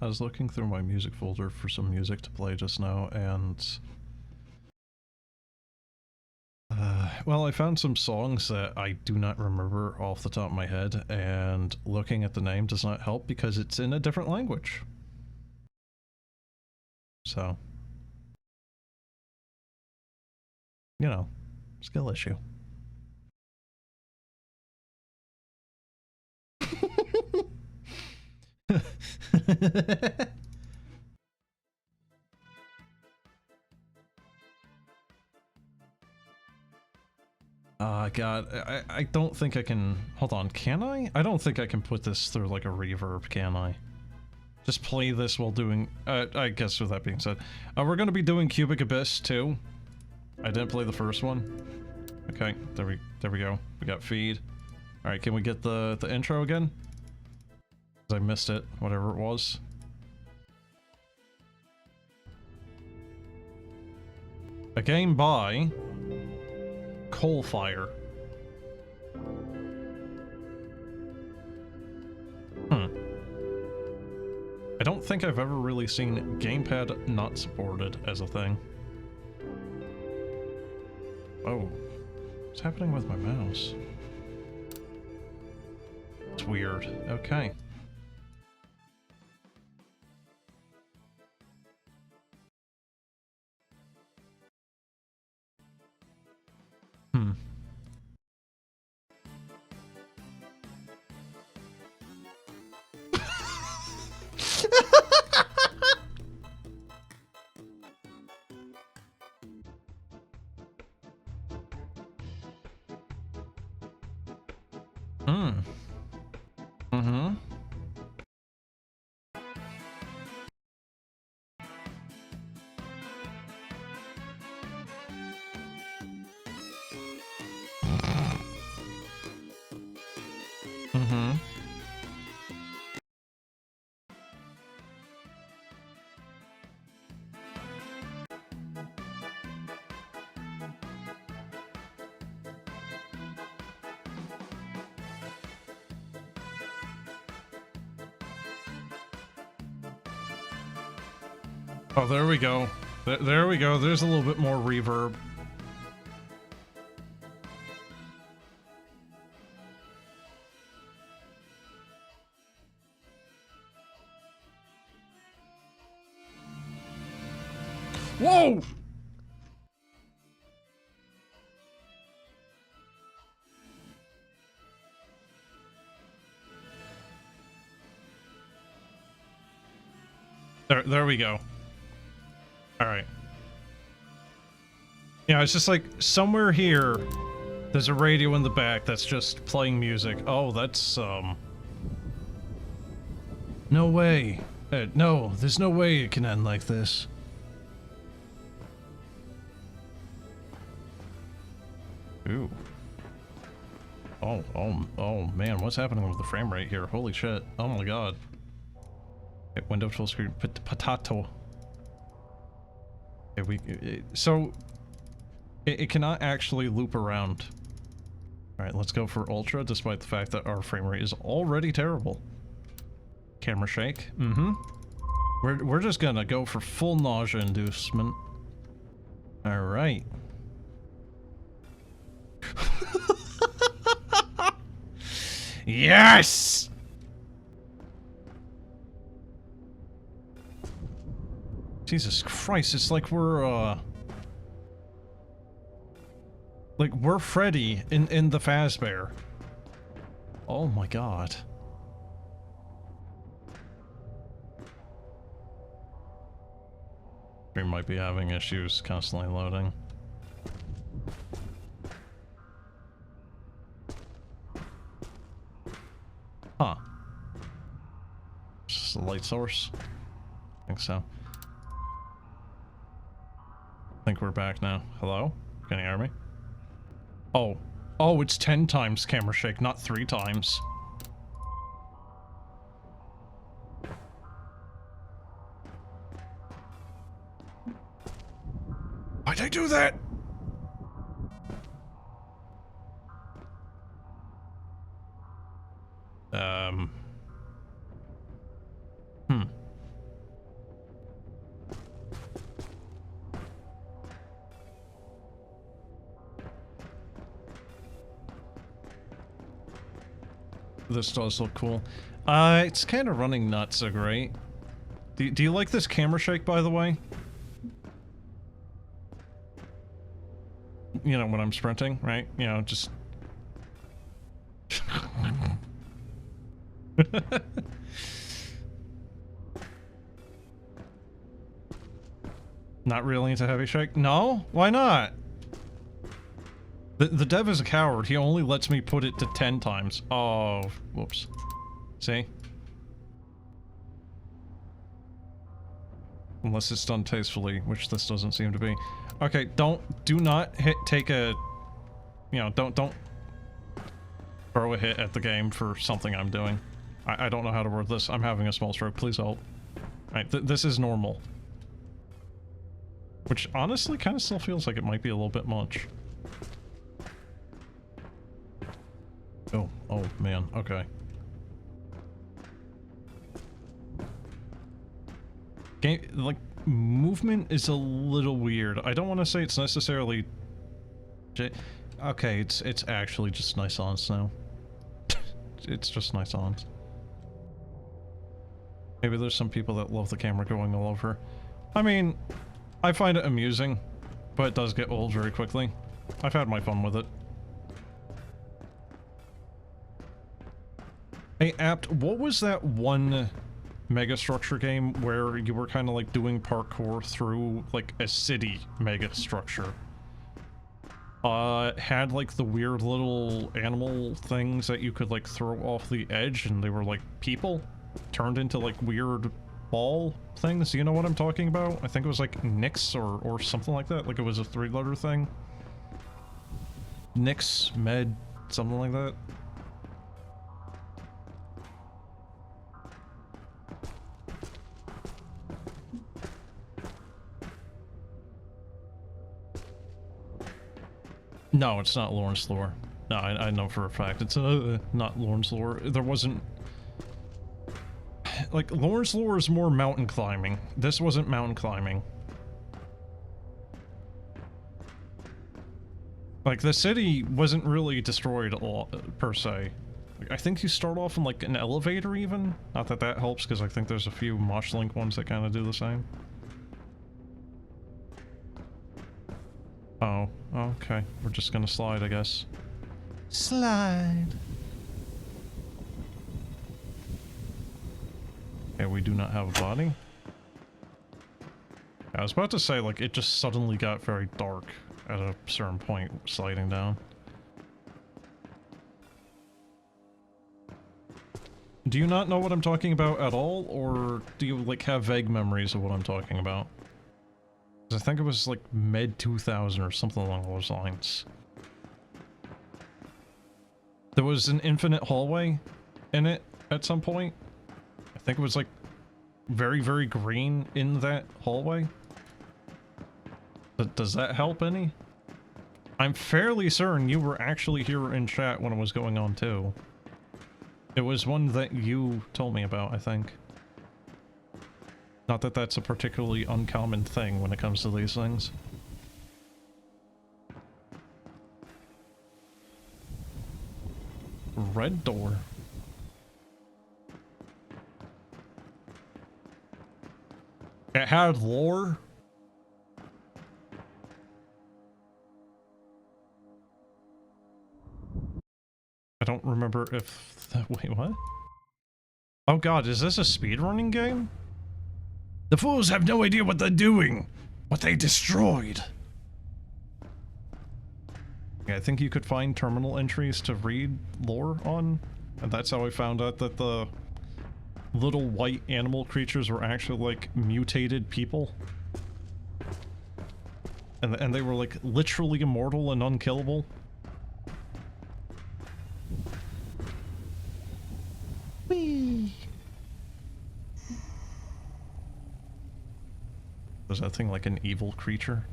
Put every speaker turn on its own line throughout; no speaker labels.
I was looking through my music folder for some music to play just now, and... well, I found some songs that I do not remember off the top of my head, and looking at the name does not help because it's in a different language. So... you know, skill issue. God, I don't think I can... hold on, can I? I don't think I can put this through like a reverb, can I? Just play this while doing... I guess with that being said, we're gonna be doing Cubic Abyss too. I didn't play the first one. Okay, there we go. We got feed. Alright, can we get the intro again? 'Cause I missed it, whatever it was. A game by... Coalfire. I don't think I've ever really seen gamepad not supported as a thing. Oh. What's happening with my mouse? It's weird. Okay. Oh, there we go. There we go. There's a little bit more reverb. Whoa! There we go. Alright. Yeah, it's just like, somewhere here, there's a radio in the back that's just playing music. Oh, that's, no way. No, there's no way it can end like this. Ooh. Oh man, what's happening with the frame rate here? Holy shit. Oh my god. Okay, window full screen, potato. Okay, it cannot actually loop around. Alright, let's go for ultra, despite the fact that our frame rate is already terrible. Camera shake. We're just gonna go for full nausea inducement. Alright. Yes! Jesus Christ, it's like we're Freddy in the Fazbear. Oh my god. We might be having issues constantly loading. Huh. Just a light source? I think so. I think we're back now. Hello? Can you hear me? Oh. Oh, it's 10 times camera shake, not 3 times. Why'd I do that? This does look cool. It's kind of running not so great. Do you like this camera shake, by the way? You know, when I'm sprinting, right? You know, just... Not really into heavy shake? No? Why not? The dev is a coward. He only lets me put it to 10 times. Oh, whoops. See? Unless it's done tastefully, which this doesn't seem to be. Okay, do not take a, you know, don't throw a hit at the game for something I'm doing. I don't know how to word this. I'm having a small stroke. Please help. Alright, this is normal. Which honestly kind of still feels like it might be a little bit much. Oh man, okay. Game, like, movement is a little weird. I don't want to say it's necessarily... Okay, it's actually just nice on now. It's just nice on. Maybe there's some people that love the camera going all over. I mean, I find it amusing, but it does get old very quickly. I've had my fun with it. Hey, Apt, what was that one megastructure game where you were kind of like doing parkour through like a city megastructure? Had like the weird little animal things that you could like throw off the edge, and they were like people turned into like weird ball things. You know what I'm talking about? I think it was like Nyx or something like that. Like it was a 3-letter thing. Nyx, Med, something like that. No, it's not Lawrence lore. No, I know for a fact it's not Lawrence lore. There wasn't... Like, Lawrence lore is more mountain climbing. This wasn't mountain climbing. Like, the city wasn't really destroyed a lot, per se. Like, I think you start off in, like, an elevator, even. Not that that helps, because I think there's a few Mosh Link ones that kind of do the same. Oh, okay. We're just gonna slide, I guess. Slide! Okay, we do not have a body. I was about to say, like, it just suddenly got very dark at a certain point, sliding down. Do you not know what I'm talking about at all, or do you, like, have vague memories of what I'm talking about? I think it was like Med 2000 or something along those lines. There was an infinite hallway in it at some point. I think it was like very, very green in that hallway. Does that help any? I'm fairly certain you were actually here in chat when it was going on too. It was one that you told me about, I think. Not that that's a particularly uncommon thing when it comes to these things. Red door. It had lore? I don't remember if... Wait, what? Oh god, is this a speedrunning game? The fools have no idea what they're doing! What they destroyed! Yeah, I think you could find terminal entries to read lore on, and that's how I found out that the little white animal creatures were actually, like, mutated people. And they were, like, literally immortal and unkillable. Whee! Was that thing like an evil creature?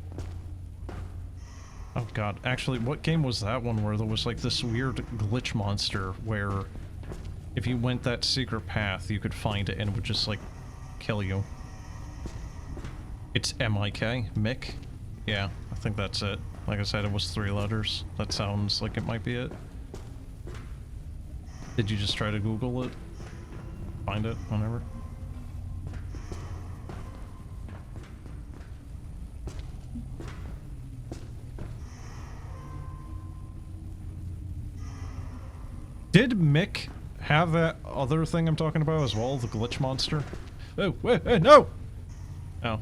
Oh god, actually, what game was that one where there was like this weird glitch monster where if you went that secret path, you could find it and it would just like kill you? It's M-I-K? Mick? Yeah, I think that's it. Like I said, it was 3 letters. That sounds like it might be it. Did you just try to Google it? Find it, whenever? Did Mick have that other thing I'm talking about as well? The glitch monster? Oh, wait, no! Oh,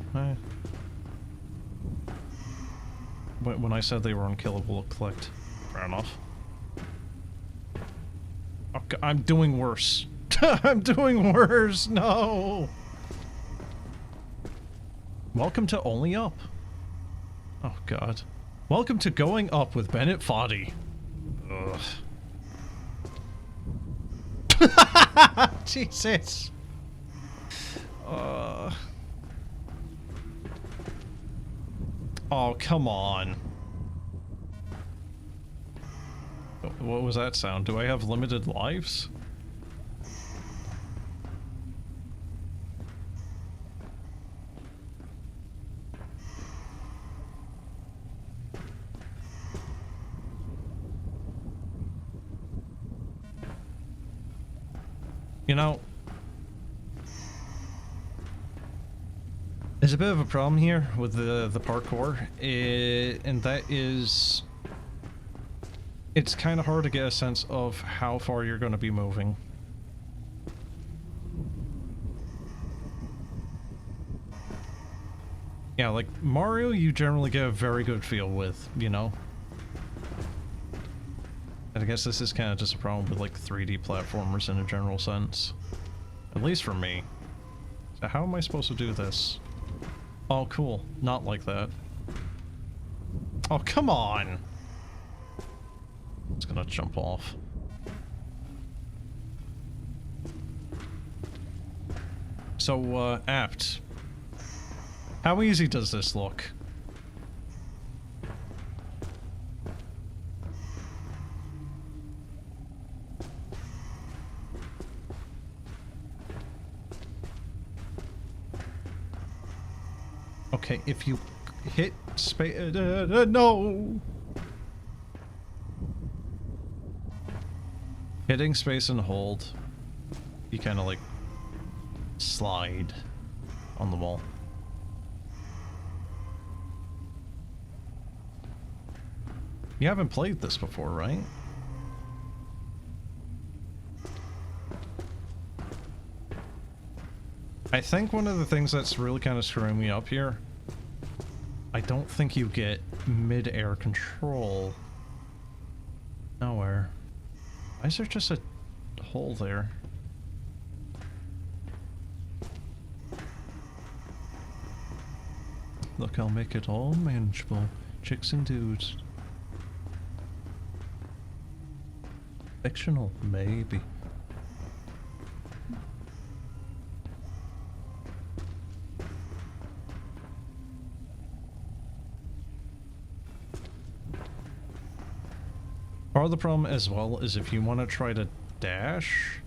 when I said they were unkillable, it clicked. Fair enough. Okay, I'm doing worse. I'm doing worse, no! Welcome to Only Up. Oh, God. Welcome to Going Up with Bennett Foddy. Ugh. Jesus. Oh, come on. What was that sound? Do I have limited lives? You know, there's a bit of a problem here with the parkour, and that is, it's kind of hard to get a sense of how far you're going to be moving. Yeah, like Mario, you generally get a very good feel with, you know? And I guess this is kind of just a problem with like 3D platformers in a general sense. At least for me. So how am I supposed to do this? Oh, cool. Not like that. Oh, come on! It's gonna jump off. So, Apt. How easy does this look? Okay, if you hit space... no! Hitting space and hold, you kind of like slide on the wall. You haven't played this before, right? I think one of the things that's really kind of screwing me up here, I don't think you get mid-air control. Nowhere. Why is there just a hole there? Look, I'll make it all manageable. Chicks and dudes. Fictional, maybe. Part of the problem as well is if you want to try to dash,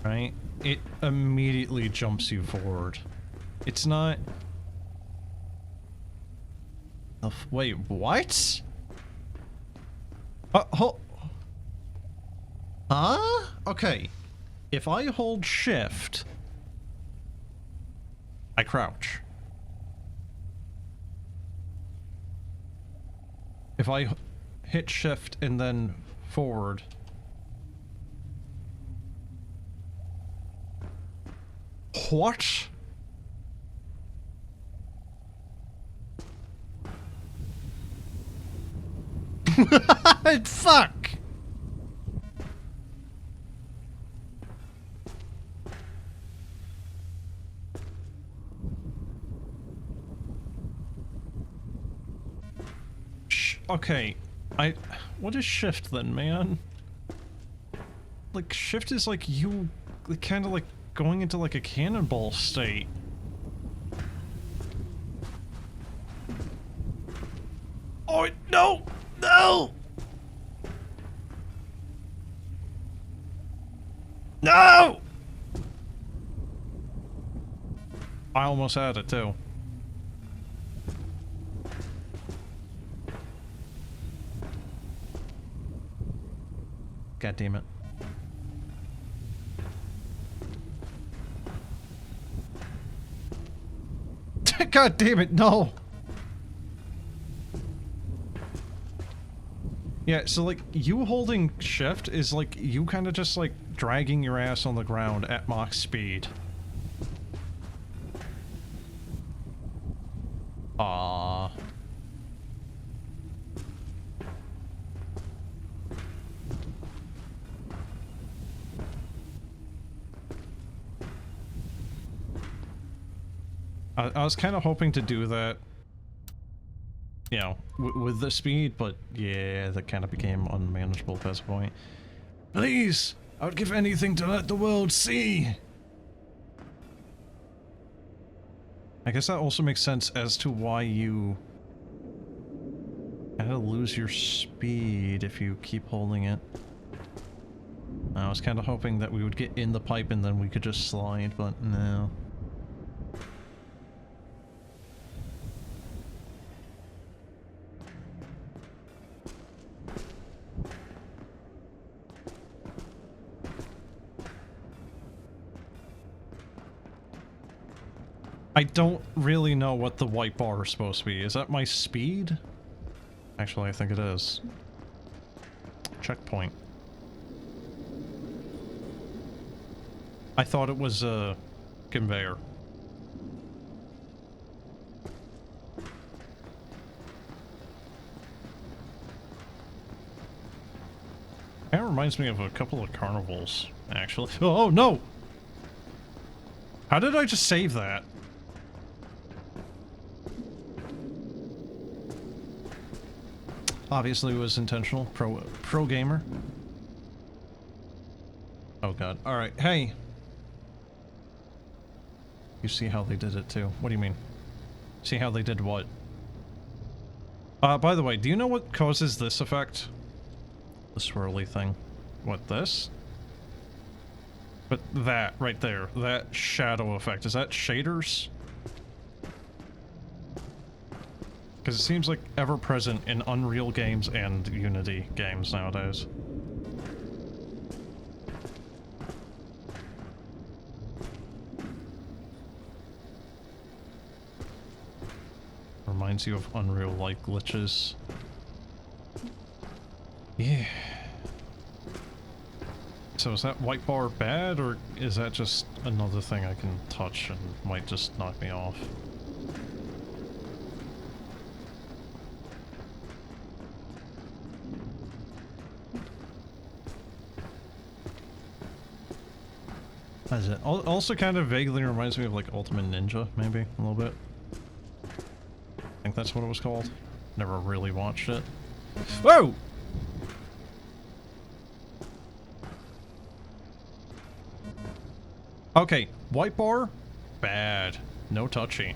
right, it immediately jumps you forward. It's not... wait, what? Huh? Okay. If I hold shift, I crouch. If I hit shift and then forward. What? Fuck! Okay. What is shift then, man? Like, shift is like you kind of like going into like a cannonball state. Oh, no! No! No! I almost had it too. God damn it. God damn it, no! Yeah, so like, you holding shift is like, you kind of just like dragging your ass on the ground at Mach speed. Aww. I was kind of hoping to do that, you know, with the speed, but yeah, that kind of became unmanageable at this point. Please! I would give anything to let the world see! I guess that also makes sense as to why you kind of lose your speed if you keep holding it. I was kind of hoping that we would get in the pipe and then we could just slide, but no. I don't really know what the white bar is supposed to be. Is that my speed? Actually, I think it is. Checkpoint. I thought it was a conveyor. That reminds me of a couple of carnivals, actually. Oh, no! How did I just save that? Obviously it was intentional. Pro gamer. Oh god. Alright, hey! You see how they did it too. What do you mean? See how they did what? By the way, do you know what causes this effect? The swirly thing. What, this? But that, right there. That shadow effect. Is that shaders? Because it seems like ever-present in Unreal games and Unity games nowadays. Reminds you of Unreal-like glitches. Yeah. So is that white bar bad, or is that just another thing I can touch and might just knock me off? That's it. Also kind of vaguely reminds me of like Ultimate Ninja, maybe, a little bit. I think that's what it was called. Never really watched it. Whoa! Okay, white bar? Bad. No touchy.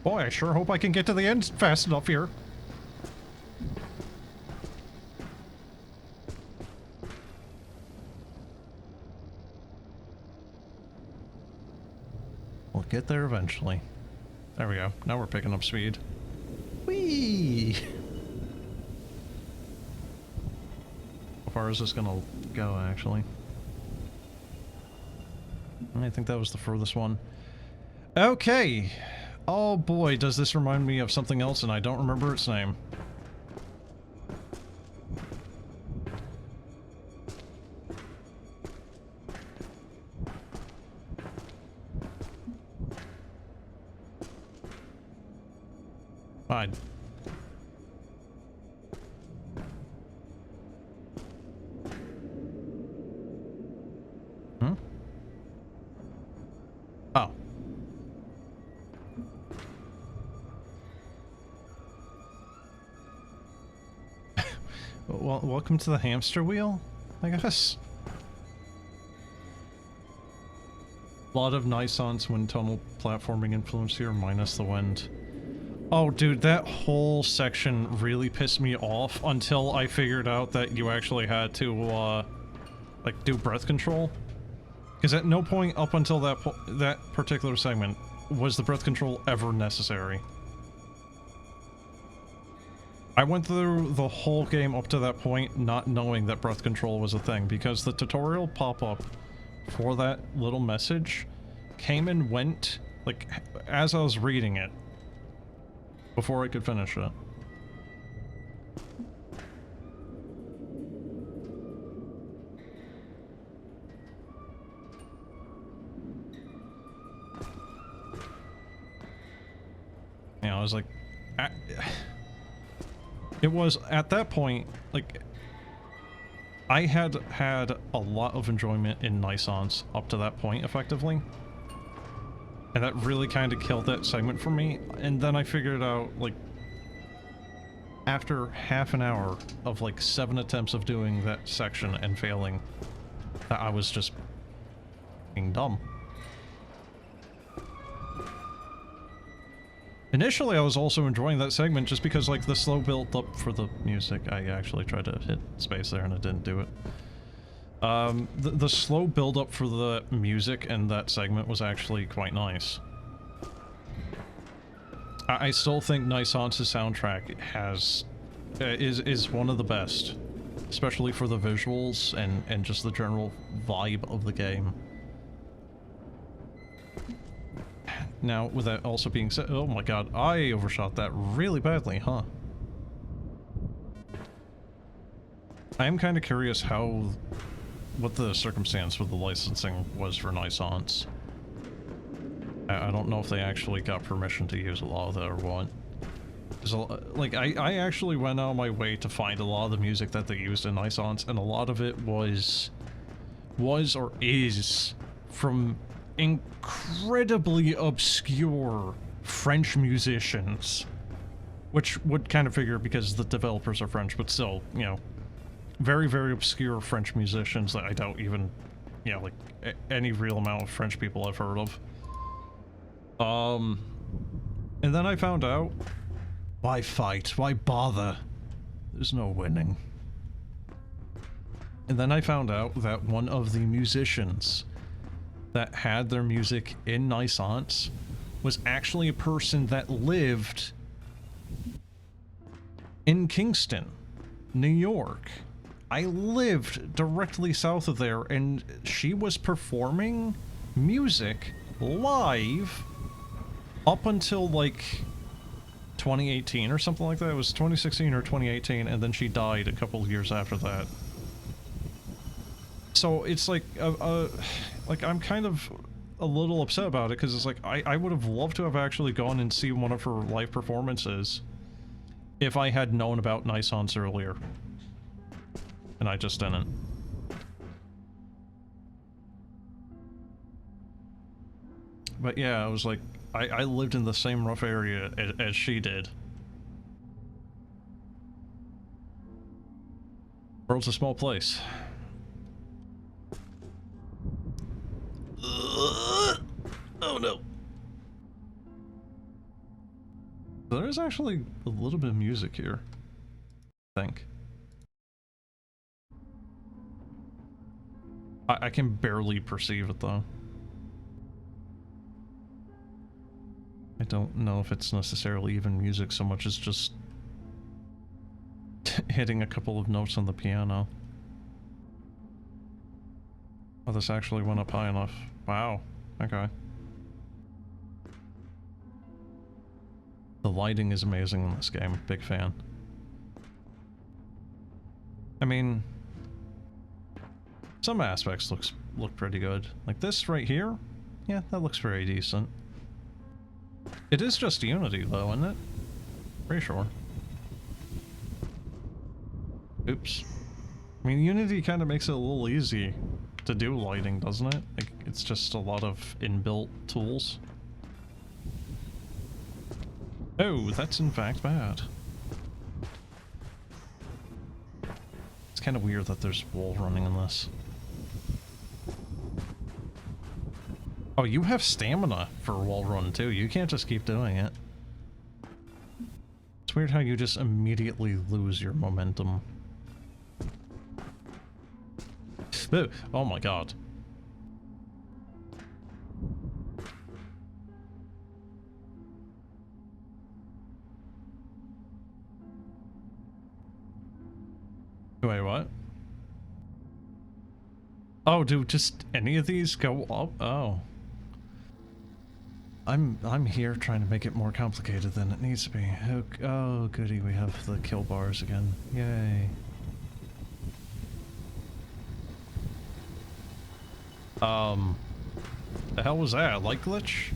Boy, I sure hope I can get to the end fast enough here. We'll get there eventually. There we go. Now we're picking up speed. Whee! How far is this gonna go, actually? I think that was the furthest one. Okay! Oh boy, does this remind me of something else, and I don't remember its name. Fine. Hmm? Oh. Well, welcome to the hamster wheel, I guess. A lot of nice wind tunnel platforming influence here, minus the wind. Oh, dude, that whole section really pissed me off until I figured out that you actually had to, like, do breath control. Because at no point up until that particular segment was the breath control ever necessary. I went through the whole game up to that point not knowing that breath control was a thing, because the tutorial pop-up for that little message came and went, like, as I was reading it, before I could finish it. Yeah, I was like... It was, at that point, like... I had had a lot of enjoyment in Nisance up to that point, effectively. And that really kind of killed that segment for me. And then I figured out, like... After half an hour of, like, 7 attempts of doing that section and failing, that I was just... being dumb. Initially, I was also enjoying that segment just because, like, the slow build up for the music. I actually tried to hit space there and it didn't do it. The slow build up for the music in that segment was actually quite nice. I still think Nisance's soundtrack is one of the best, especially for the visuals and just the general vibe of the game. Now, with that also being said, oh my god, I overshot that really badly, huh? I am kind of curious what the circumstance with the licensing was for Nisance. I don't know if they actually got permission to use a lot of that or what. Like, I actually went out of my way to find a lot of the music that they used in Nisance, and a lot of it was or is from incredibly obscure French musicians. Which would kind of figure because the developers are French, but still, you know, very, very obscure French musicians that I doubt even, you know, like, any real amount of French people I've heard of. And then I found out, why fight? Why bother? There's no winning. And then I found out that one of the musicians that had their music in Nisance was actually a person that lived in Kingston, New York. I lived directly south of there, and she was performing music live up until, like, 2018 or something like that. It was 2016 or 2018, and then she died a couple of years after that. So it's like, like, I'm kind of a little upset about it, because it's like, I would have loved to have actually gone and seen one of her live performances if I had known about Nisance earlier. And I just didn't. But yeah, I was like, I lived in the same rough area as she did. World's a small place. Oh no. There is actually a little bit of music here, I think. I can barely perceive it though. I don't know if it's necessarily even music so much as just hitting a couple of notes on the piano. Oh, this actually went up high enough. Wow. Okay. The lighting is amazing in this game. Big fan. I mean, some aspects look pretty good. Like this right here? Yeah, that looks very decent. It is just Unity though, isn't it? Pretty sure. Oops. I mean, Unity kind of makes it a little easy to do lighting, doesn't it? Like, it's just a lot of inbuilt tools. Oh, that's in fact bad. It's kind of weird that there's wall running in this. Oh, you have stamina for wall run too. You can't just keep doing it. It's weird how you just immediately lose your momentum. Oh my god. Wait, what? Oh, do just any of these go up? Oh. I'm here trying to make it more complicated than it needs to be. Oh, goody, we have the kill bars again. Yay. The hell was that? A light glitch?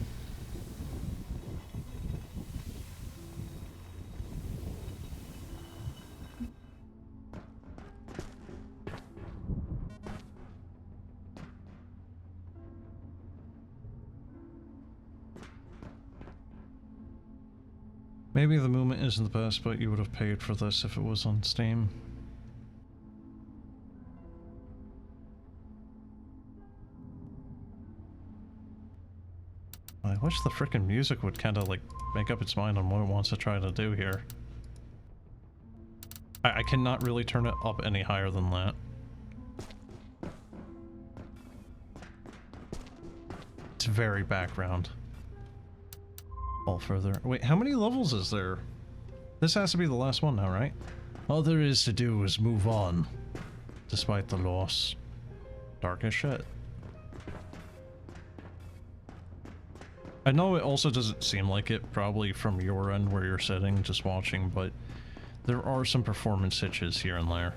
Maybe the movement isn't the best, but you would have paid for this if it was on Steam. I wish the frickin' music would kind of like make up its mind on what it wants to try to do here. I cannot really turn it up any higher than that. It's very background. All further. Wait, how many levels is there? This has to be the last one now, right? All there is to do is move on, despite the loss. Dark as shit. I know it also doesn't seem like it, probably from your end where you're sitting, just watching, but there are some performance hitches here and there.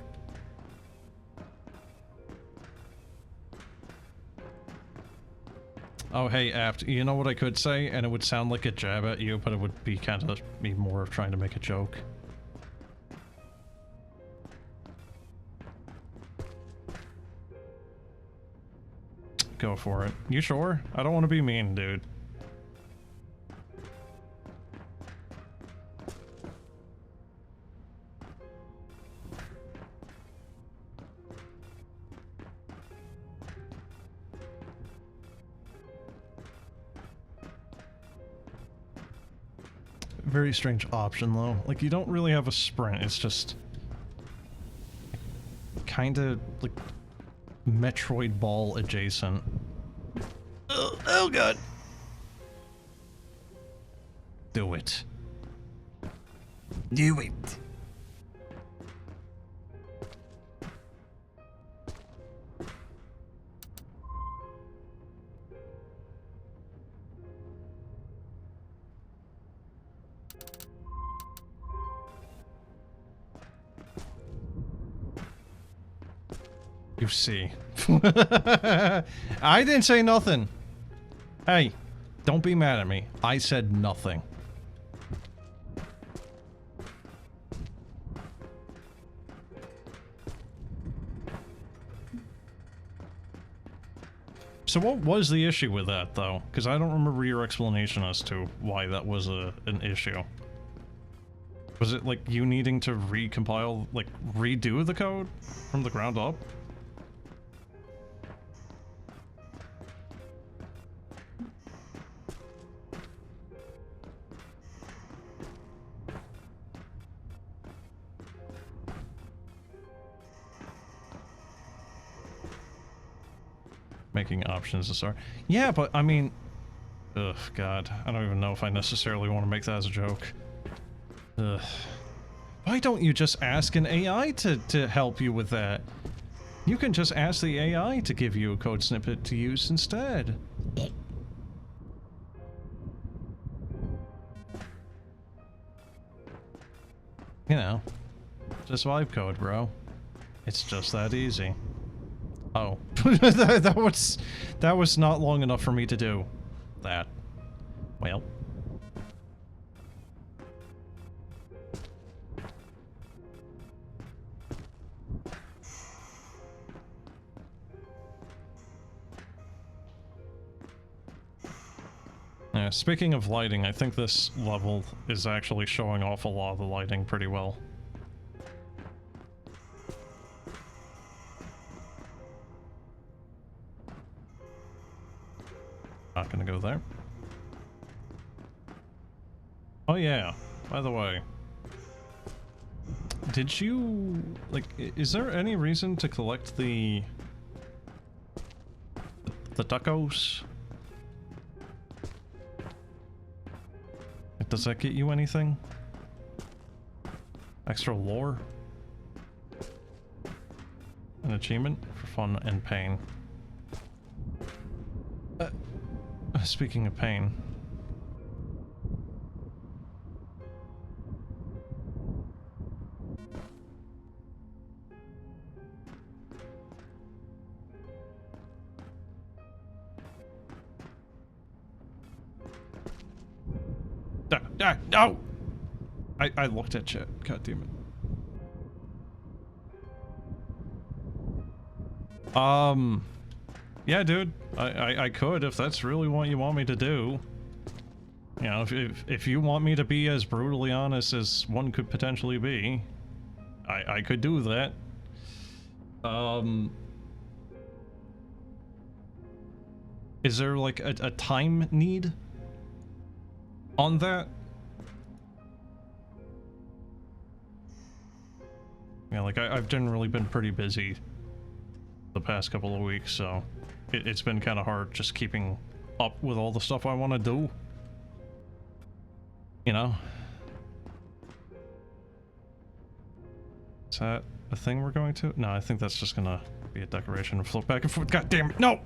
Oh, hey, Apt, you know what I could say? And it would sound like a jab at you, but it would be kind of me more of trying to make a joke. Go for it. You sure? I don't want to be mean, dude. Very strange option, though. Like, you don't really have a sprint, it's just kinda, like, Metroid Ball adjacent. Oh god! Do it. Do it! You see. I didn't say nothing. Hey, don't be mad at me. I said nothing. So what was the issue with that, though? Because I don't remember your explanation as to why that was an issue. Was it, like, you needing to recompile, like, redo the code from the ground up? Making options to start. Yeah, but I mean, ugh, God, I don't even know if I necessarily want to make that as a joke. Ugh. Why don't you just ask an AI to help you with that? You can just ask the AI to give you a code snippet to use instead. You know, just vibe code, bro. It's just that easy. Oh, that was not long enough for me to do that. Well. Yeah, speaking of lighting, I think this level is actually showing off a lot of the lighting pretty well. Not gonna go there. Oh yeah, by the way. Did you... like, is there any reason to collect the duckos? Does that get you anything? Extra lore? An achievement for fun and pain. Speaking of pain. No! I looked at chat. God damn it. Yeah, dude. I could if that's really what you want me to do. You know, if you want me to be as brutally honest as one could potentially be, I could do that. Is there like a time need on that? Yeah, like I've generally been pretty busy the past couple of weeks, so it's been kind of hard just keeping up with all the stuff I want to do. You know? Is that a thing we're going to? No, I think that's just gonna be a decoration and float back and forth. God damn it, no!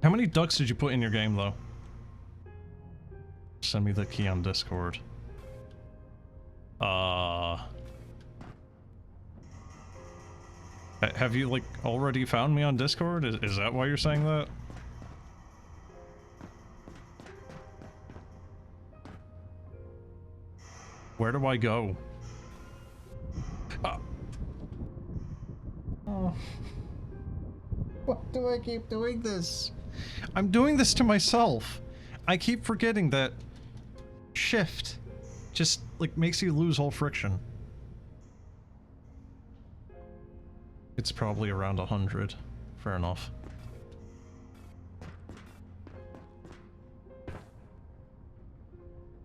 How many ducks did you put in your game, though? Send me the key on Discord. Have you, like, already found me on Discord? Is that why you're saying that? Where do I go? Oh. Why do I keep doing this? I'm doing this to myself. I keep forgetting that shift just, like, makes you lose all friction. It's probably around 100. Fair enough.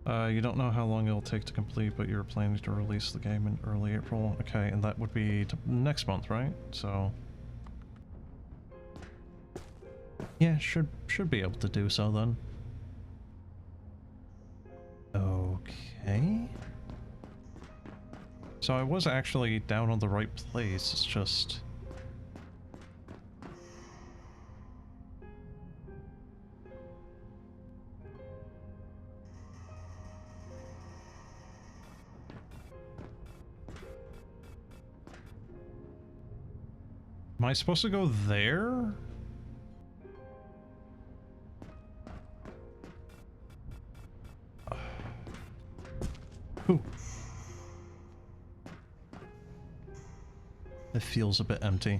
You don't know how long it'll take to complete, but you're planning to release the game in early April. Okay, and that would be next month, right? So... yeah, should be able to do so then. Okay. So I was actually down on the right place, it's just... am I supposed to go there? Ooh. It feels a bit empty.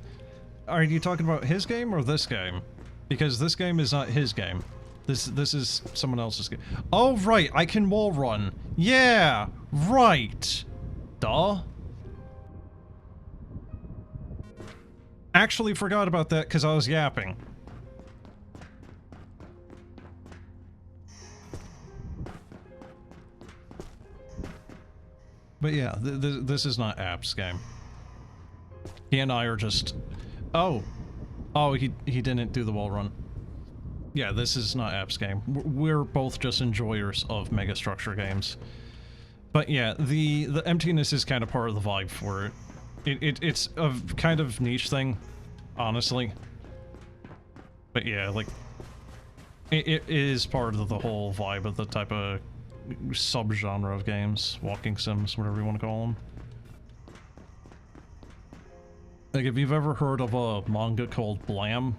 Are you talking about his game or this game? Because this game is not his game. This is someone else's game. Oh, right, I can wall run. Yeah, right. Duh. Actually forgot about that because I was yapping. But yeah, this is not App's game. He and I are just... oh, he didn't do the wall run. Yeah, this is not App's game. We're both just enjoyers of megastructure games. But yeah, the emptiness is kind of part of the vibe for it. It's a kind of niche thing, honestly. But yeah, like, it is part of the whole vibe of the type of subgenre of games, walking sims, whatever you want to call them. Like, if you've ever heard of a manga called Blam,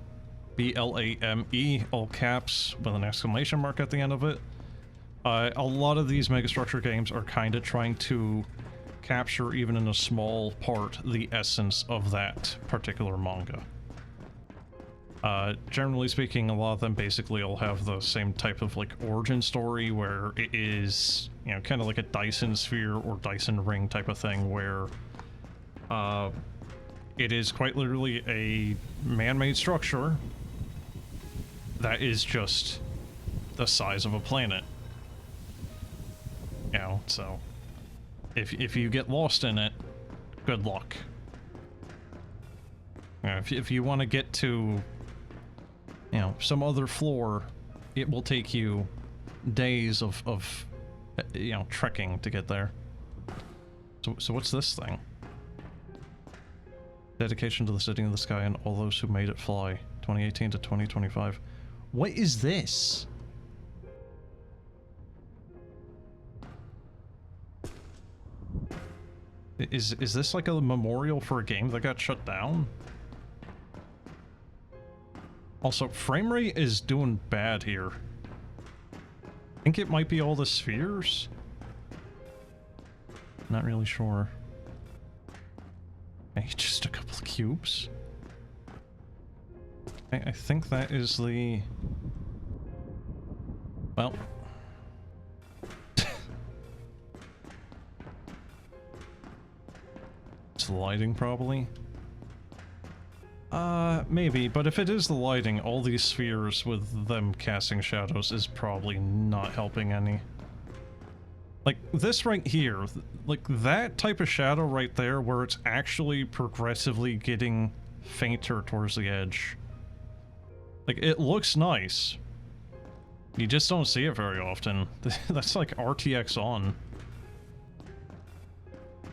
B-L-A-M-E, all caps, with an exclamation mark at the end of it, a lot of these megastructure games are kind of trying to capture, even in a small part, the essence of that particular manga. Generally speaking, a lot of them basically all have the same type of, like, origin story where it is, you know, kind of like a Dyson sphere or Dyson ring type of thing where, it is quite literally a man-made structure that is just the size of a planet. You know, so if you get lost in it, good luck. You know, if you want to get to, you know, some other floor, it will take you days of you know, trekking to get there. So what's this thing? Dedication to the city in the sky and all those who made it fly. 2018 to 2025. What is this? Is this like a memorial for a game that got shut down? Also, frame rate is doing bad here. I think it might be all the spheres? Not really sure. Okay, just a couple of cubes. I think that is the... Well... It's the lighting, probably. Maybe, but if it is the lighting, all these spheres with them casting shadows is probably not helping any. Like, this right here, like, that type of shadow right there where it's actually progressively getting fainter towards the edge. Like, it looks nice. You just don't see it very often. That's like RTX on.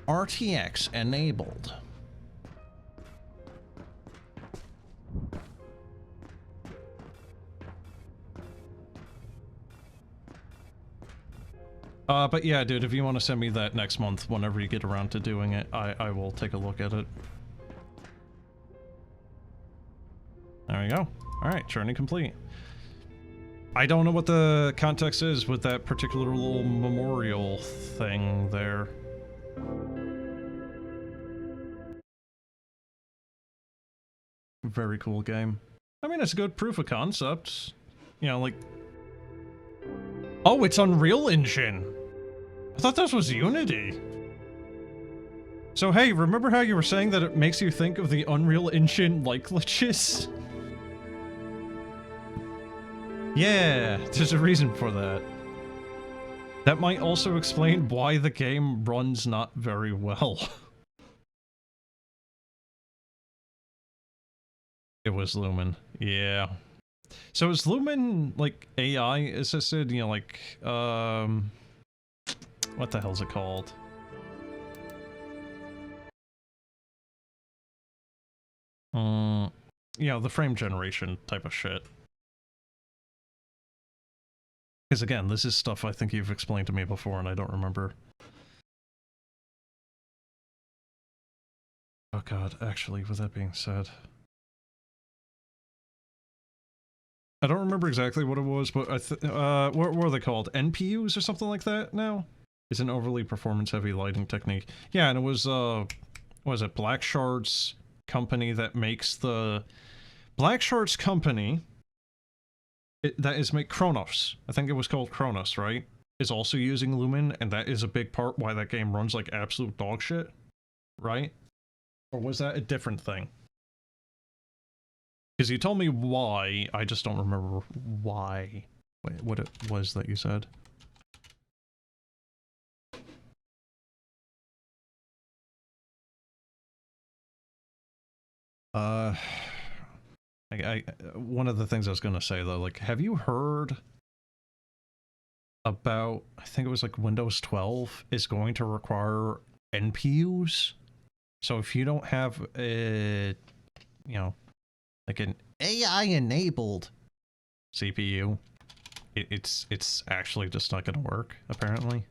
RTX enabled. But yeah, dude, if you want to send me that next month, whenever you get around to doing it, I will take a look at it. There we go. Alright, journey complete. I don't know what the context is with that particular little memorial thing there. Very cool game. I mean, it's a good proof of concept. You know, like... Oh, it's Unreal Engine! I thought this was Unity. So hey, remember how you were saying that it makes you think of the Unreal Engine like glitches? Yeah, there's a reason for that. That might also explain why the game runs not very well. It was Lumen, yeah. So is Lumen, like, AI assisted? You know, like, what the hell's it called? You know, the frame generation type of shit. Because again, this is stuff I think you've explained to me before and I don't remember. Oh god, actually, with that being said... I don't remember exactly what it was, but what were they called? NPUs or something like that now? It's an overly performance-heavy lighting technique. Yeah, and it was, what was it, Black Shard's company that makes the... Black Shard's company... that is make Chronos. I think it was called Chronos, right? Is also using Lumen, and that is a big part why that game runs like absolute dog shit, right? Or was that a different thing? Because you told me why, I just don't remember why. Wait, what it was that you said. One of the things I was gonna say though, like, have you heard about, I think it was like Windows 12 is going to require NPUs? So if you don't have a, you know, like an AI-enabled CPU, it's actually just not gonna work, apparently.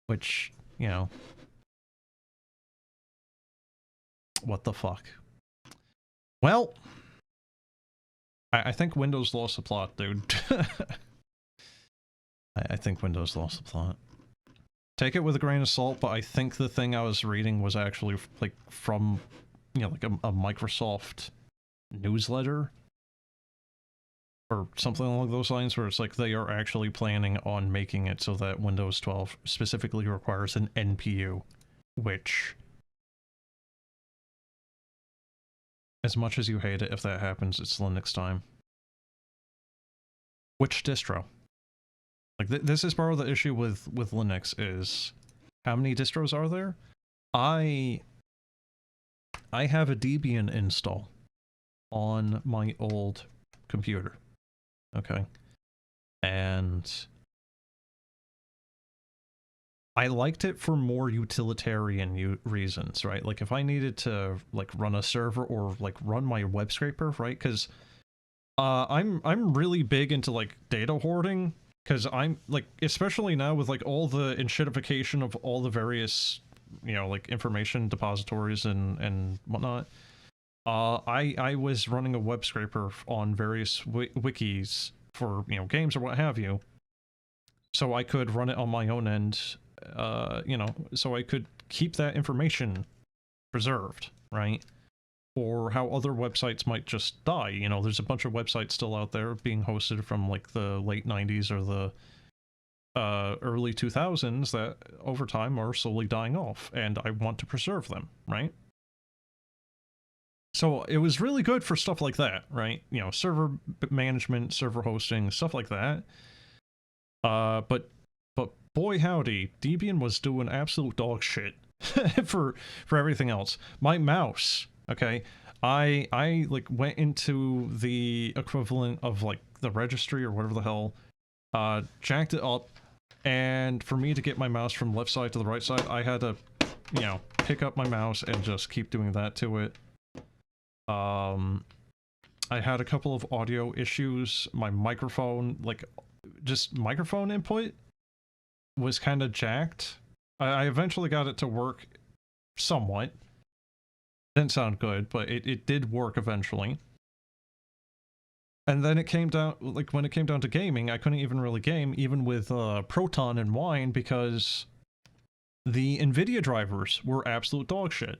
Which, you know... What the fuck? Well... I think Windows lost the plot, dude. I think Windows lost the plot. Take it with a grain of salt, but I think the thing I was reading was actually, like, from... you know, like a Microsoft newsletter or something along those lines, where it's like they are actually planning on making it so that Windows 12 specifically requires an NPU, which, as much as you hate it, if that happens, it's Linux time. Which distro? Like, this is part of the issue with Linux, is how many distros are there? I have a Debian install on my old computer, okay? And I liked it for more utilitarian reasons, right? Like if I needed to like run a server or like run my web scraper, right? Because I'm really big into like data hoarding, because I'm like, especially now with like all the enshittification of all the various, you know, like information depositories and whatnot. I was running a web scraper on various wikis for, you know, games or what have you, so I could run it on my own end, you know, so I could keep that information preserved, right? Or how other websites might just die. You know, there's a bunch of websites still out there being hosted from like the late 90s or the early 2000s that over time are slowly dying off, and I want to preserve them, right? So it was really good for stuff like that, right? You know, server management, server hosting, stuff like that. But boy howdy, Debian was doing absolute dog shit for everything else. My mouse, okay, I like went into the equivalent of like the registry or whatever the hell, jacked it up, and for me to get my mouse from left side to the right side, I had to, you know, pick up my mouse and just keep doing that to it. I had a couple of audio issues. My microphone, like, just microphone input was kind of jacked. I eventually got it to work somewhat. Didn't sound good, but it did work eventually. And then it came down, like, when it came down to gaming, I couldn't even really game, even with Proton and Wine, because the NVIDIA drivers were absolute dog shit.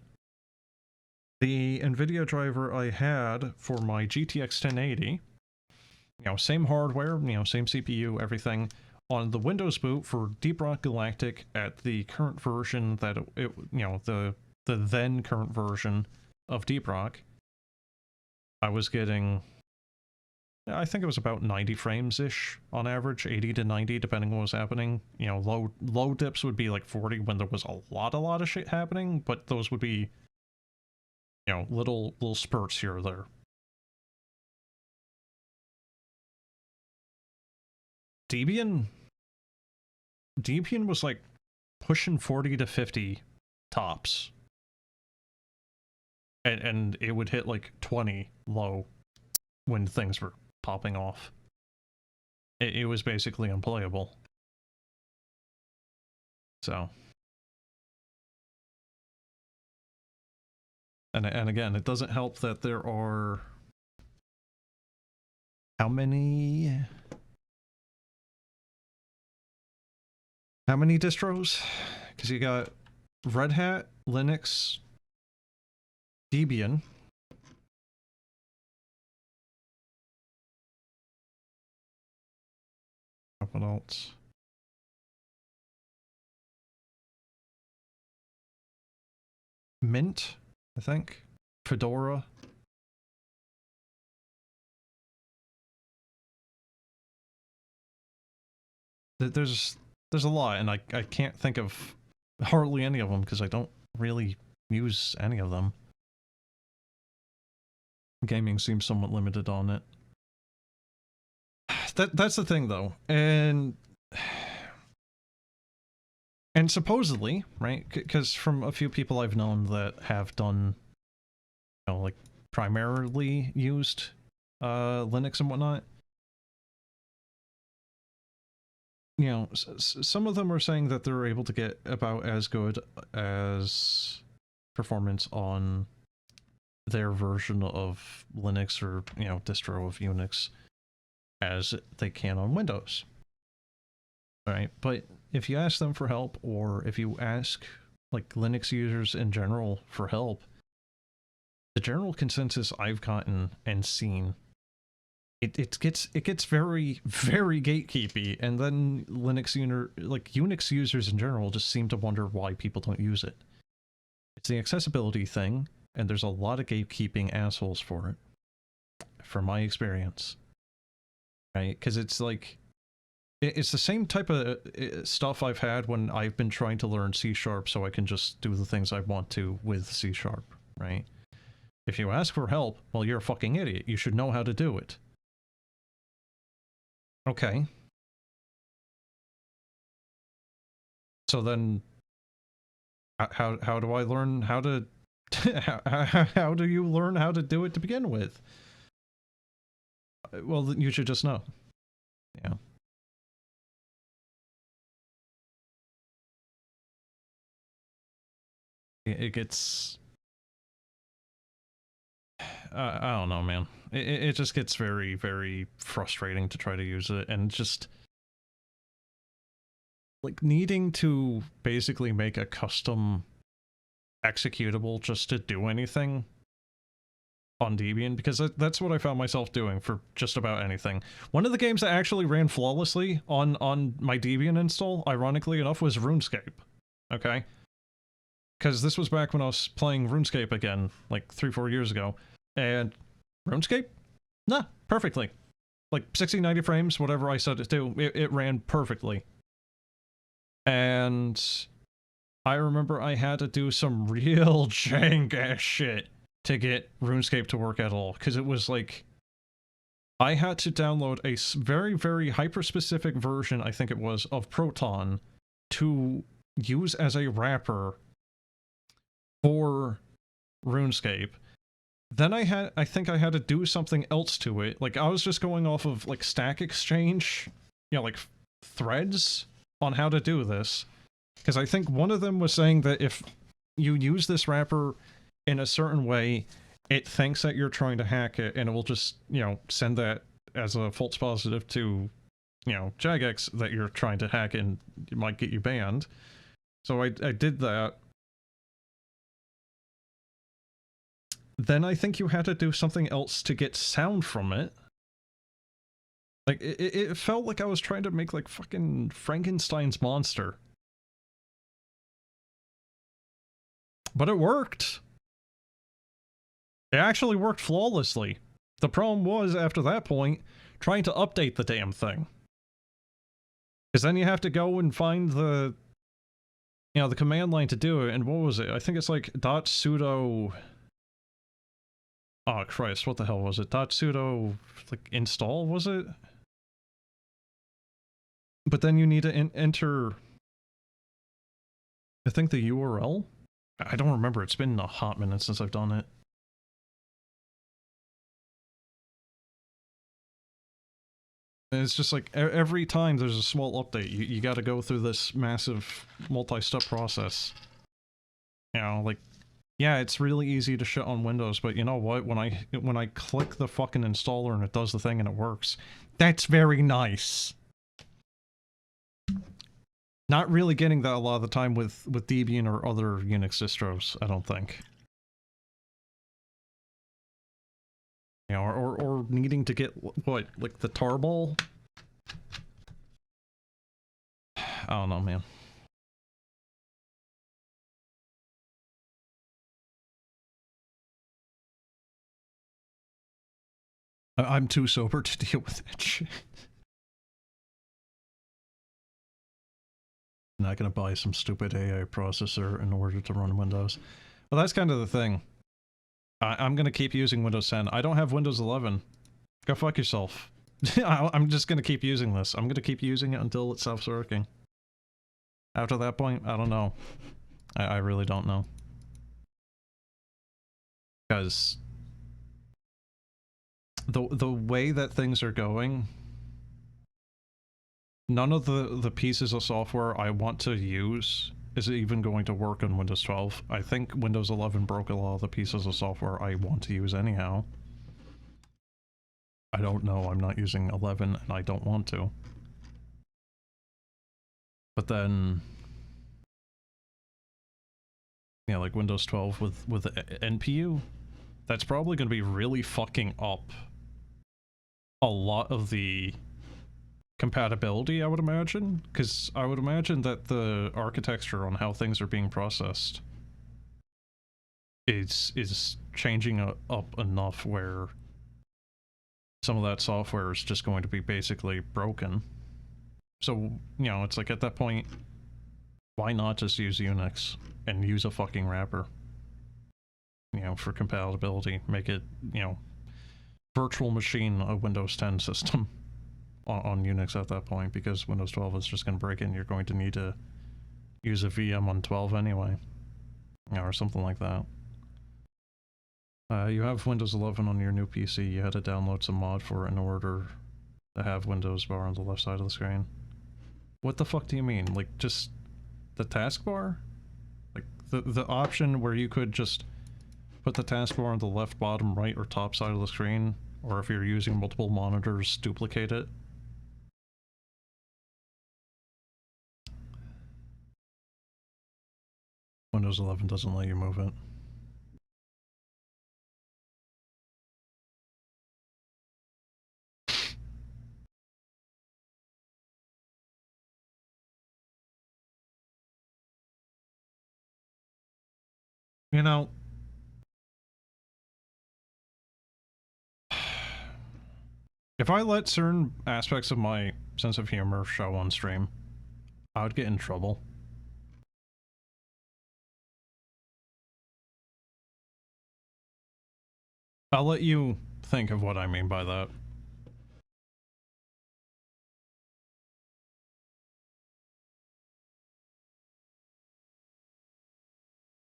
The NVIDIA driver I had for my GTX 1080, you know, same hardware, you know, same CPU, everything, on the Windows boot for Deep Rock Galactic at the current version that it you know, the then current version of Deep Rock, I was getting, I think it was about 90 frames-ish on average, 80 to 90 depending on what was happening. You know, low dips would be like 40 when there was a lot of shit happening, but those would be, you know, little spurts here or there. Debian was like pushing 40 to 50 tops. And it would hit like 20 low when things were popping off. It was basically unplayable. So. And again, it doesn't help that there are... How many distros? Because you got Red Hat, Linux, Debian. What else? Mint, I think. Fedora. There's a lot, and I can't think of hardly any of them because I don't really use any of them. Gaming seems somewhat limited on it. That's the thing, though, and supposedly, right? Because from a few people I've known that have done, you know, like primarily used Linux and whatnot, you know, some of them are saying that they're able to get about as good as performance on their version of Linux or, you know, distro of Unix as they can on Windows. Right? But if you ask them for help, or if you ask like Linux users in general for help, the general consensus I've gotten and seen, it gets very, very gatekeepy, and then Unix users in general just seem to wonder why people don't use it. It's the accessibility thing, and there's a lot of gatekeeping assholes for it, from my experience. Right? Because it's like, it's the same type of stuff I've had when I've been trying to learn C# so I can just do the things I want to with C#, right? If you ask for help, well, you're a fucking idiot. You should know how to do it. Okay. So then, how do I learn how to, how do you learn how to do it to begin with? Well, you should just know. Yeah. It gets... I don't know, man. It just gets very, very frustrating to try to use it, and just... like, needing to basically make a custom executable just to do anything on Debian, because that's what I found myself doing for just about anything. One of the games that actually ran flawlessly on my Debian install, ironically enough, was RuneScape. Okay? Because this was back when I was playing RuneScape again, like 3-4 years ago, and RuneScape? Nah, perfectly. Like 60, 90 frames, whatever I set it to, it ran perfectly. And I remember I had to do some real jank-ass shit to get RuneScape to work at all, because it was like... I had to download a very, very hyper-specific version, I think it was, of Proton to use as a wrapper for RuneScape. Then I think I had to do something else to it. Like, I was just going off of, like, Stack Exchange, you know, like, threads on how to do this. Because I think one of them was saying that if you use this wrapper in a certain way, it thinks that you're trying to hack it, and it will just, you know, send that as a false positive to, you know, Jagex that you're trying to hack, and it might get you banned. So I did that. Then I think you had to do something else to get sound from it. Like, it felt like I was trying to make, like, fucking Frankenstein's monster. But it worked. It actually worked flawlessly. The problem was, after that point, trying to update the damn thing. Because then you have to go and find the... you know, the command line to do it, and what was it? I think it's like .sudo... oh, Christ, what the hell was it? .sudo... like, install, was it? But then you need to enter... I think the URL? I don't remember, it's been a hot minute since I've done it. And it's just like, every time there's a small update, you gotta go through this massive multi-step process. You know, like, yeah, it's really easy to shut on Windows, but you know what? When I click the fucking installer and it does the thing and it works, that's very nice. Not really getting that a lot of the time with Debian or other Unix distros, I don't think. You know, or needing to get, what, like the tarball? I don't know, man. I'm too sober to deal with that shit. Not gonna buy some stupid AI processor in order to run Windows. Well, that's kind of the thing. I'm gonna keep using Windows 10. I don't have Windows 11. Go fuck yourself. I'm just gonna keep using this. I'm gonna keep using it until it stops working. After that point, I don't know. I really don't know. Because the way that things are going, none of the pieces of software I want to use is even going to work on Windows 12. I think Windows 11 broke a lot of the pieces of software I want to use anyhow. I don't know, I'm not using 11 and I don't want to. But then... yeah, like Windows 12 with NPU, that's probably going to be really fucking up a lot of the compatibility, I would imagine, because I would imagine that the architecture on how things are being processed is changing up enough where some of that software is just going to be basically broken. So, you know, it's like at that point, why not just use Unix and use a fucking wrapper? You know, for compatibility, make it, you know, virtual machine a Windows 10 system on Unix at that point, because Windows 12 is just going to break it and you're going to need to use a VM on 12 anyway. Yeah, or something like that. You have Windows 11 on your new PC. You had to download some mod for it in order to have Windows bar on the left side of the screen. What the fuck do you mean? Like, just the taskbar? Like, the option where you could just put the taskbar on the left, bottom, right, or top side of the screen, or if you're using multiple monitors, duplicate it. Windows 11 doesn't let you move it. You know, if I let certain aspects of my sense of humor show on stream, I would get in trouble. I'll let you think of what I mean by that.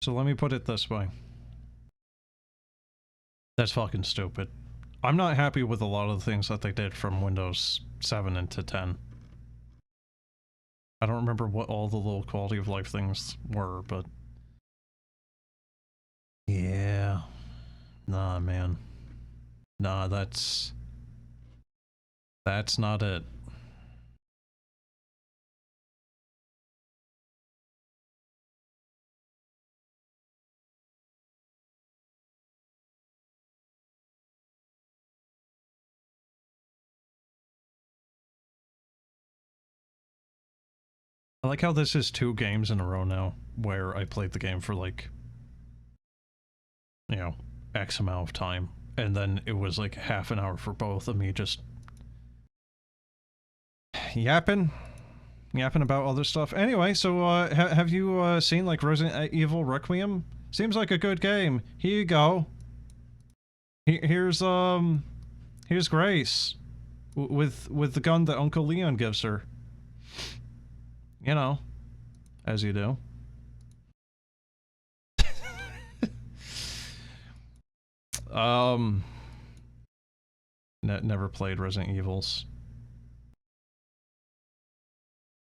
So let me put it this way. That's fucking stupid. I'm not happy with a lot of the things that they did from Windows 7 into 10. I don't remember what all the little quality of life things were, but... yeah. Nah, man. Nah, that's not it. I like how this is 2 games in a row now, where I played the game for like, you know, X amount of time, and then it was like half an hour for both of me just yapping about other stuff. Anyway, so have you seen like Resident Evil Requiem? Seems like a good game. Here you go. Here's Grace with the gun that Uncle Leon gives her. You know, as you do. Never played Resident Evils.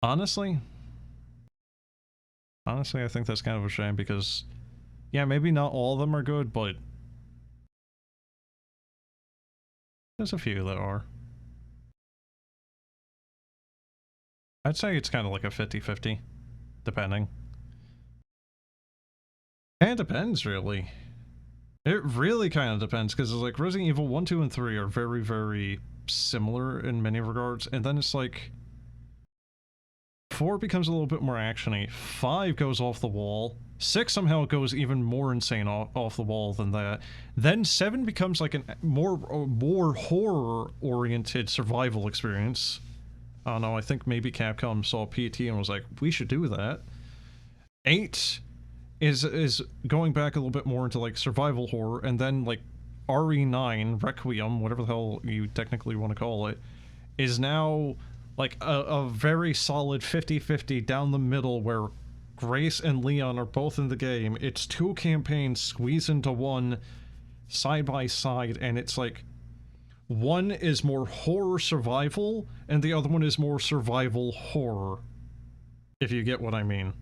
Honestly, I think that's kind of a shame because, yeah, maybe not all of them are good, but there's a few that are. I'd say it's kind of like a 50-50, depending. And it depends, really. It really kind of depends, because it's like Resident Evil 1, 2, and 3 are very, very similar in many regards, and then it's like 4 becomes a little bit more actiony, 5 goes off the wall, 6 somehow goes even more insane off the wall than that, then 7 becomes like a more horror-oriented survival experience. I don't know, I think maybe Capcom saw PT and was like, we should do that. 8 is going back a little bit more into like survival horror, and then like RE9, Requiem, whatever the hell you technically want to call it, is now like a very solid 50-50 down the middle where Grace and Leon are both in the game. It's 2 campaigns squeezed into one side by side, and it's like one is more horror survival and the other one is more survival horror, if you get what I mean.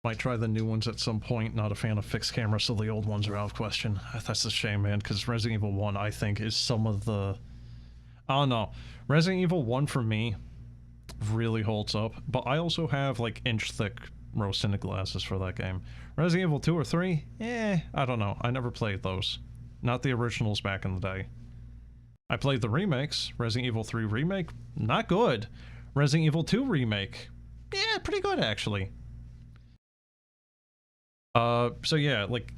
Might try the new ones at some point. Not a fan of fixed cameras, so the old ones are out of question. That's a shame, man, because Resident Evil 1, I think, is some of the... I don't know. Resident Evil 1, for me, really holds up, but I also have, like, inch-thick rose-tinted glasses for that game. Resident Evil 2 or 3? I don't know. I never played those. Not the originals back in the day. I played the remakes. Resident Evil 3 Remake? Not good. Resident Evil 2 Remake? Yeah, pretty good, actually. So yeah, like...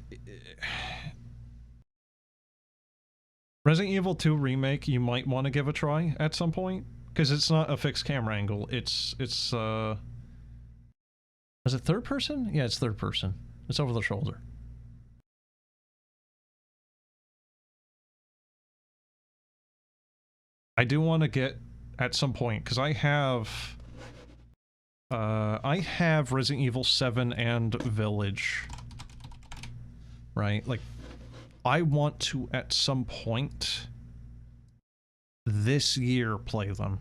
Resident Evil 2 Remake, you might want to give a try at some point, because it's not a fixed camera angle, it's, is it third person? Yeah, it's third person. It's over the shoulder. I do want to get at some point, because I have Resident Evil 7 and Village, right? Like, I want to, at some point this year, play them.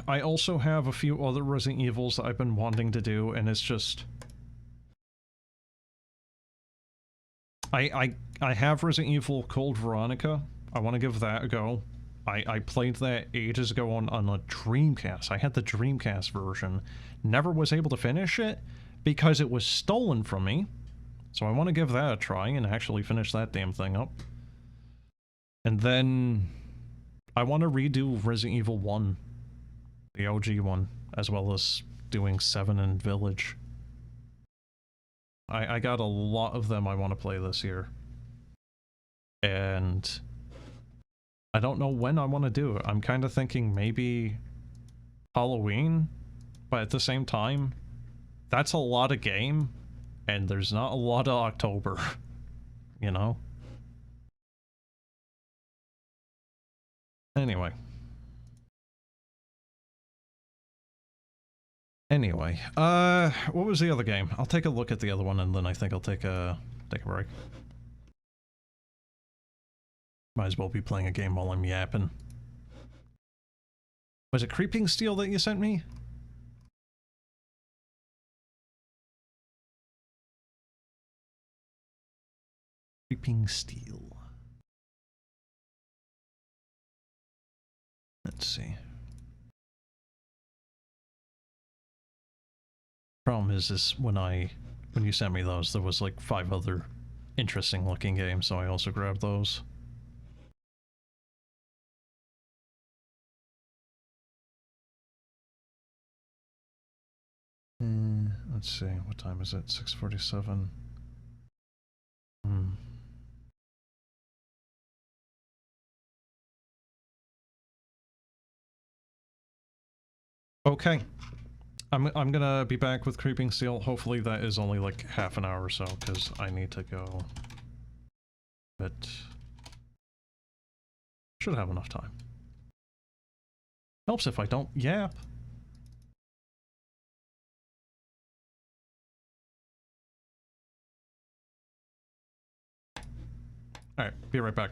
I also have a few other Resident Evils that I've been wanting to do, and it's just... I have Resident Evil Code Veronica. I want to give that a go. I played that ages ago on a Dreamcast. I had the Dreamcast version. Never was able to finish it because it was stolen from me. So I want to give that a try and actually finish that damn thing up. And then I want to redo Resident Evil 1, the OG one, as well as doing 7 and Village. I got a lot of them I want to play this year. And I don't know when I want to do it. I'm kind of thinking maybe Halloween, but at the same time, that's a lot of game, and there's not a lot of October, you know? Anyway. What was the other game? I'll take a look at the other one, and then I think I'll take a break. Might as well be playing a game while I'm yapping. Was it Creeping Steel that you sent me? Creeping Steel. Let's see. Problem is when you sent me those, there was like 5 other interesting looking games, so I also grabbed those. Let's see, what time is it? 6:47. Okay. I'm gonna be back with Creeping Steel. Hopefully that is only like half an hour or so, because I need to go. But should have enough time. Helps if I don't yap. Alright, be right back.